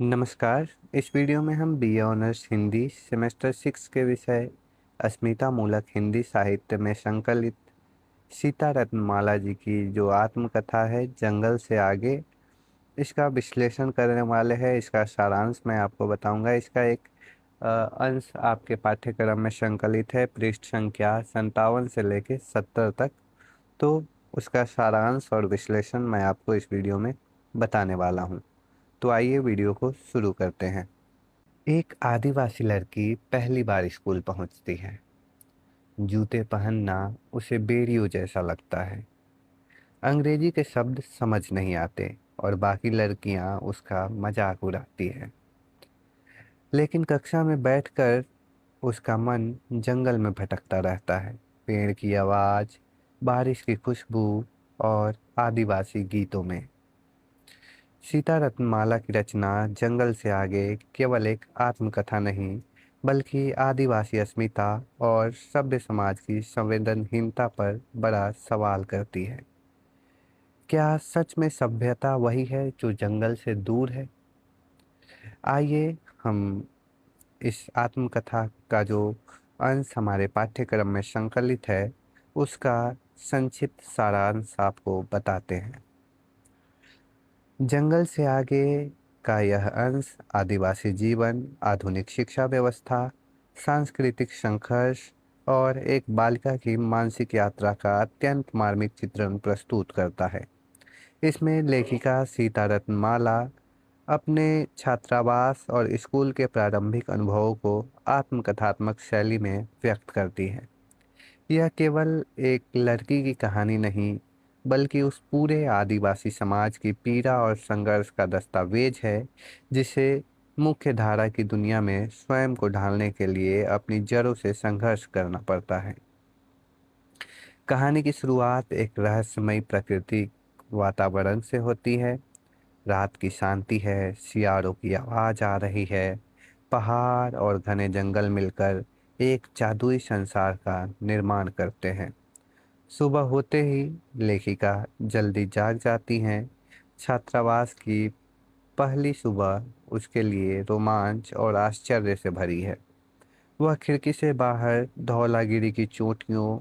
नमस्कार। इस वीडियो में हम बीए ऑनर्स हिंदी सेमेस्टर 6 के विषय अस्मिता मूलक हिंदी साहित्य में संकलित सीता रत्नमाला जी की जो आत्मकथा है जंगल से आगे, इसका विश्लेषण करने वाले हैं। इसका सारांश मैं आपको बताऊंगा। इसका एक अंश आपके पाठ्यक्रम में संकलित है, पृष्ठ संख्या 57 से लेकर 70 तक। तो उसका सारांश और विश्लेषण मैं आपको इस वीडियो में बताने वाला हूँ। तो आइए वीडियो को शुरू करते हैं। एक आदिवासी लड़की पहली बार स्कूल पहुंचती है। जूते पहनना उसे बेड़ियों जैसा लगता है। अंग्रेजी के शब्द समझ नहीं आते और बाकी लड़कियां उसका मजाक उड़ाती है। लेकिन कक्षा में बैठकर उसका मन जंगल में भटकता रहता है। पेड़ की आवाज, बारिश की खुशबू और आदिवासी गीतों में। सीता रत्नमाला की रचना जंगल से आगे केवल एक आत्मकथा नहीं, बल्कि आदिवासी अस्मिता और सभ्य समाज की संवेदनहीनता पर बड़ा सवाल करती है। क्या सच में सभ्यता वही है जो जंगल से दूर है? आइए हम इस आत्मकथा का जो अंश हमारे पाठ्यक्रम में संकलित है उसका संक्षिप्त सारांश आपको बताते हैं। जंगल से आगे का यह अंश आदिवासी जीवन, आधुनिक शिक्षा व्यवस्था, सांस्कृतिक संघर्ष और एक बालिका की मानसिक यात्रा का अत्यंत मार्मिक चित्रण प्रस्तुत करता है। इसमें लेखिका सीता रत्नमाला अपने छात्रावास और स्कूल के प्रारंभिक अनुभवों को आत्मकथात्मक शैली में व्यक्त करती है। यह केवल एक लड़की की कहानी नहीं, बल्कि उस पूरे आदिवासी समाज की पीड़ा और संघर्ष का दस्तावेज है, जिसे मुख्य धारा की दुनिया में स्वयं को ढालने के लिए अपनी जड़ों से संघर्ष करना पड़ता है। कहानी की शुरुआत एक रहस्यमयी प्राकृतिक वातावरण से होती है। रात की शांति है, सियारों की आवाज आ रही है। पहाड़ और घने जंगल मिलकर एक जादुई संसार का निर्माण करते हैं। सुबह होते ही लेखिका जल्दी जाग जाती हैं। छात्रावास की पहली सुबह उसके लिए रोमांच और आश्चर्य से भरी है। वह खिड़की से बाहर धौलागिरी की चोटियों,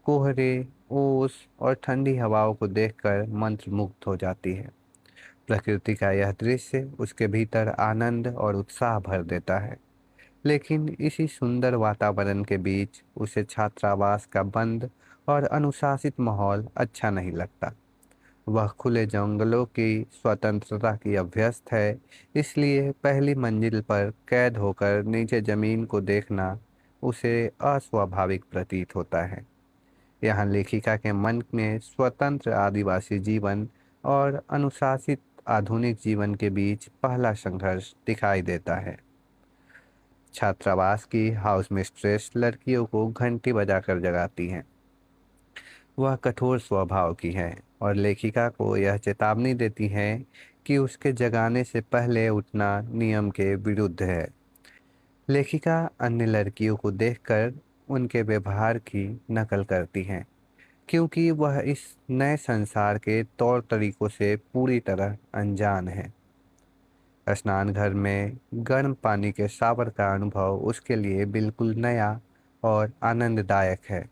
कोहरे, ओस और ठंडी हवाओं को देखकर मंत्रमुग्ध हो जाती है। प्रकृति का यह दृश्य उसके भीतर आनंद और उत्साह भर देता है। लेकिन इसी सुंदर वातावरण के बीच उसे छात्रावास का बंद और अनुशासित माहौल अच्छा नहीं लगता। वह खुले जंगलों की स्वतंत्रता की अभ्यस्त है, इसलिए पहली मंजिल पर कैद होकर नीचे जमीन को देखना उसे अस्वाभाविक प्रतीत होता है। यहाँ लेखिका के मन में स्वतंत्र आदिवासी जीवन और अनुशासित आधुनिक जीवन के बीच पहला संघर्ष दिखाई देता है। छात्रावास की हाउस मिस्ट्रेस लड़कियों को घंटी बजाकर जगाती हैं। वह कठोर स्वभाव की है और लेखिका को यह चेतावनी देती है कि उसके जगाने से पहले उठना नियम के विरुद्ध है। लेखिका अन्य लड़कियों को देखकर उनके व्यवहार की नकल करती है, क्योंकि वह इस नए संसार के तौर तरीकों से पूरी तरह अनजान है। स्नान घर में गर्म पानी के शावर का अनुभव उसके लिए बिल्कुल नया और आनंददायक है।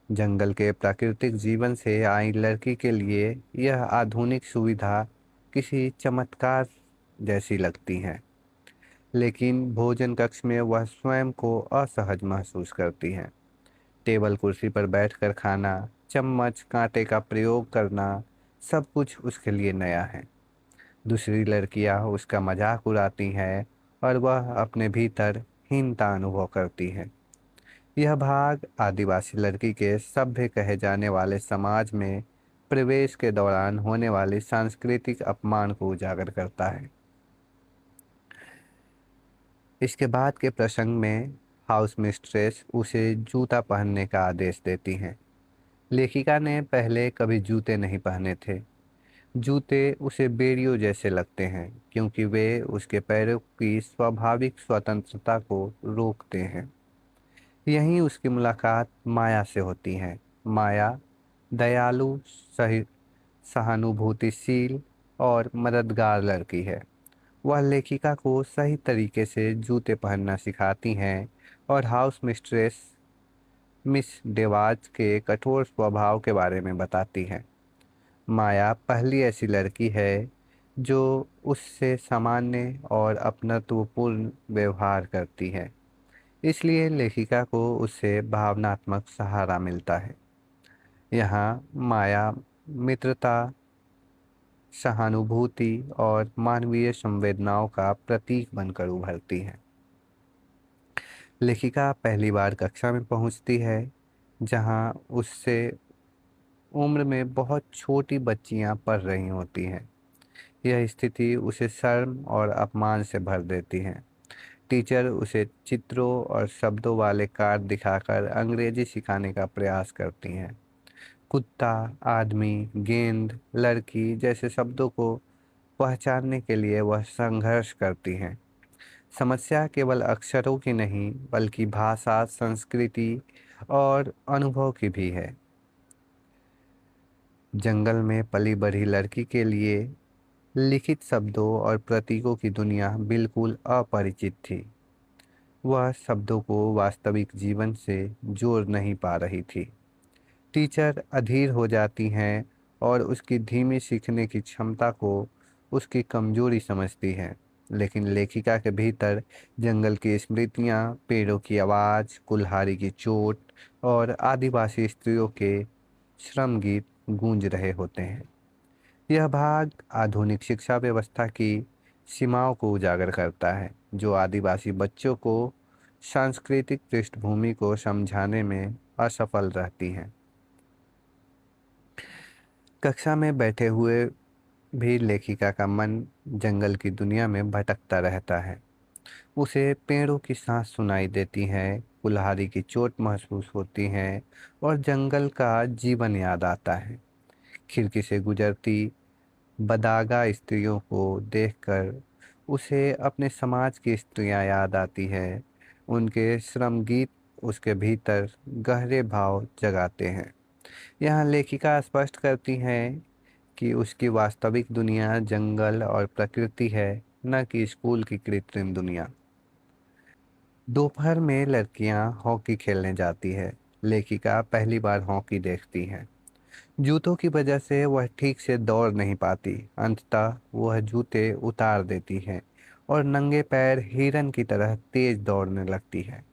जंगल के प्राकृतिक जीवन से आई लड़की के लिए यह आधुनिक सुविधा किसी चमत्कार जैसी लगती है। लेकिन भोजन कक्ष में वह स्वयं को असहज महसूस करती है। टेबल कुर्सी पर बैठकर खाना, चम्मच कांटे का प्रयोग करना, सब कुछ उसके लिए नया है। दूसरी लड़कियां उसका मजाक उड़ाती हैं और वह अपने भीतर हीनता अनुभव करती है। यह भाग आदिवासी लड़की के सभ्य कहे जाने वाले समाज में प्रवेश के दौरान होने वाले सांस्कृतिक अपमान को उजागर करता है। इसके बाद के प्रसंग में हाउस मिस्ट्रेस उसे जूता पहनने का आदेश देती हैं। लेखिका ने पहले कभी जूते नहीं पहने थे। जूते उसे बेड़ियों जैसे लगते हैं, क्योंकि वे उसके पैरों की स्वाभाविक स्वतंत्रता को रोकते हैं। यहीं उसकी मुलाकात माया से होती है। माया दयालु, सही, सहानुभूतिशील और मददगार लड़की है। वह लेखिका को सही तरीके से जूते पहनना सिखाती हैं और हाउस मिस्ट्रेस मिस डेवाज के कठोर स्वभाव के बारे में बताती हैं। माया पहली ऐसी लड़की है जो उससे सामान्य और अपनत्वपूर्ण व्यवहार करती है, इसलिए लेखिका को उससे भावनात्मक सहारा मिलता है। यहाँ माया मित्रता, सहानुभूति और मानवीय संवेदनाओं का प्रतीक बनकर उभरती है। लेखिका पहली बार कक्षा में पहुंचती है जहां उससे उम्र में बहुत छोटी बच्चियां पढ़ रही होती हैं। यह स्थिति उसे शर्म और अपमान से भर देती है। टीचर उसे चित्रों और शब्दों वाले कार्ड दिखाकर अंग्रेजी सिखाने का प्रयास करती हैं। कुत्ता, आदमी, गेंद, लड़की जैसे शब्दों को पहचानने के लिए वह संघर्ष करती हैं। समस्या केवल अक्षरों की नहीं बल्कि भाषा, संस्कृति और अनुभव की भी है। जंगल में पली बढ़ी लड़की के लिए लिखित शब्दों और प्रतीकों की दुनिया बिल्कुल अपरिचित थी। वह शब्दों को वास्तविक जीवन से जोड़ नहीं पा रही थी। टीचर अधीर हो जाती हैं और उसकी धीमी सीखने की क्षमता को उसकी कमजोरी समझती हैं। लेकिन लेखिका के भीतर जंगल की स्मृतियाँ, पेड़ों की आवाज़, कुल्हाड़ी की चोट और आदिवासी स्त्रियों के श्रम गीत गूंज रहे होते हैं। यह भाग आधुनिक शिक्षा व्यवस्था की सीमाओं को उजागर करता है, जो आदिवासी बच्चों को सांस्कृतिक पृष्ठभूमि को समझाने में असफल रहती हैं। कक्षा में बैठे हुए भी लेखिका का मन जंगल की दुनिया में भटकता रहता है। उसे पेड़ों की सांस सुनाई देती है, कुल्हाड़ी की चोट महसूस होती है और जंगल का जीवन याद आता है। खिड़की से गुजरती बदागा स्त्रियों को देखकर उसे अपने समाज की स्त्रियां याद आती है। उनके श्रम गीत उसके भीतर गहरे भाव जगाते हैं। यहाँ लेखिका स्पष्ट करती हैं कि उसकी वास्तविक दुनिया जंगल और प्रकृति है, न कि स्कूल की कृत्रिम दुनिया। दोपहर में लड़कियां हॉकी खेलने जाती है। लेखिका पहली बार हॉकी देखती है। जूतों की वजह से वह ठीक से दौड़ नहीं पाती। अंततः वह जूते उतार देती है और नंगे पैर हिरन की तरह तेज दौड़ने लगती है।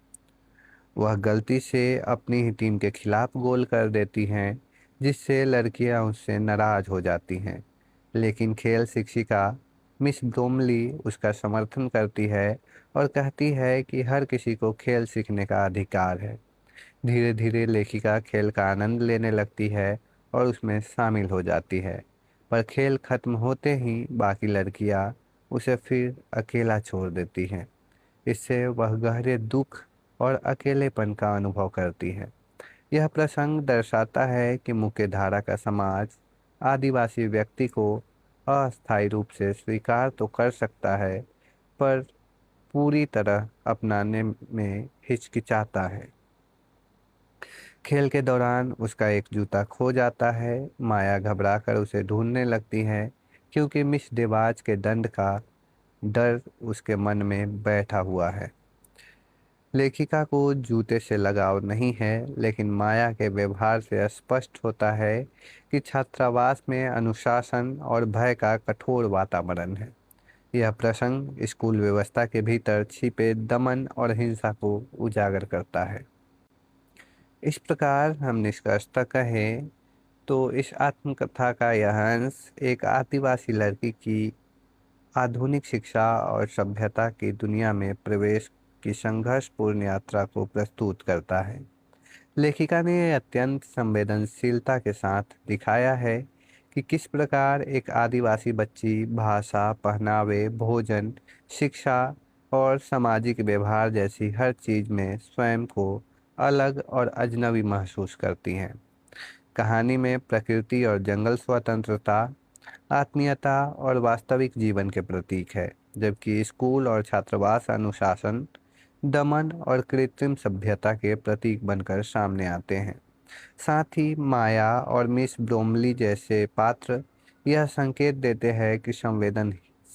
वह गलती से अपनी ही टीम के खिलाफ गोल कर देती हैं, जिससे लड़कियां उससे नाराज हो जाती हैं। लेकिन खेल शिक्षिका मिस ब्रोमली उसका समर्थन करती है और कहती है कि हर किसी को खेल सीखने का अधिकार है। धीरे धीरे लेखिका खेल का आनंद लेने लगती है और उसमें शामिल हो जाती है। पर खेल खत्म होते ही बाकी लड़कियां उसे फिर अकेला छोड़ देती हैं। इससे वह गहरे दुख और अकेलेपन का अनुभव करती है। यह प्रसंग दर्शाता है कि मुख्यधारा का समाज आदिवासी व्यक्ति को अस्थायी रूप से स्वीकार तो कर सकता है, पर पूरी तरह अपनाने में हिचकिचाता है। खेल के दौरान उसका एक जूता खो जाता है। माया घबराकर उसे ढूंढने लगती है क्योंकि मिस देवाज के दंड का डर उसके मन में बैठा हुआ है। लेखिका को जूते से लगाव नहीं है, लेकिन माया के व्यवहार से स्पष्ट होता है कि छात्रावास में अनुशासन और भय का कठोर वातावरण है। यह प्रसंग स्कूल व्यवस्था के भीतर छिपे दमन और हिंसा को उजागर करता है। इस प्रकार हम निष्कर्षतः कहें तो इस आत्मकथा का यह अंश एक आदिवासी लड़की की आधुनिक शिक्षा और सभ्यता की दुनिया में प्रवेश की संघर्षपूर्ण यात्रा को प्रस्तुत करता है। लेखिका ने अत्यंत संवेदनशीलता के साथ दिखाया है कि किस प्रकार एक आदिवासी बच्ची भाषा, पहनावे, भोजन, शिक्षा और सामाजिक व्यवहार जैसी हर चीज में स्वयं को अलग और अजनबी महसूस करती हैं। कहानी में प्रकृति और जंगल स्वतंत्रता, आत्मीयता और वास्तविक जीवन के प्रतीक है, जबकि स्कूल और छात्रावास अनुशासन, दमन और कृत्रिम सभ्यता के प्रतीक बनकर सामने आते हैं। साथ ही माया और मिस ब्रोमली जैसे पात्र यह संकेत देते हैं कि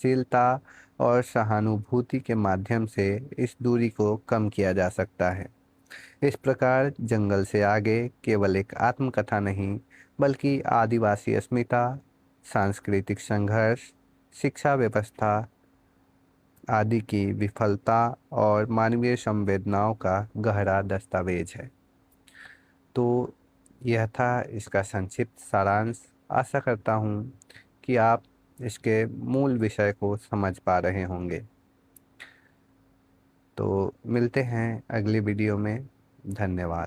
सहनशीलता और सहानुभूति के माध्यम से इस दूरी को कम किया जा सकता है। इस प्रकार जंगल से आगे केवल एक आत्मकथा नहीं, बल्कि आदिवासी अस्मिता, सांस्कृतिक संघर्ष, शिक्षा व्यवस्था आदि की विफलता और मानवीय संवेदनाओं का गहरा दस्तावेज है। तो यह था इसका संक्षिप्त सारांश। आशा करता हूँ कि आप इसके मूल विषय को समझ पा रहे होंगे। तो मिलते हैं अगली वीडियो में। धन्यवाद।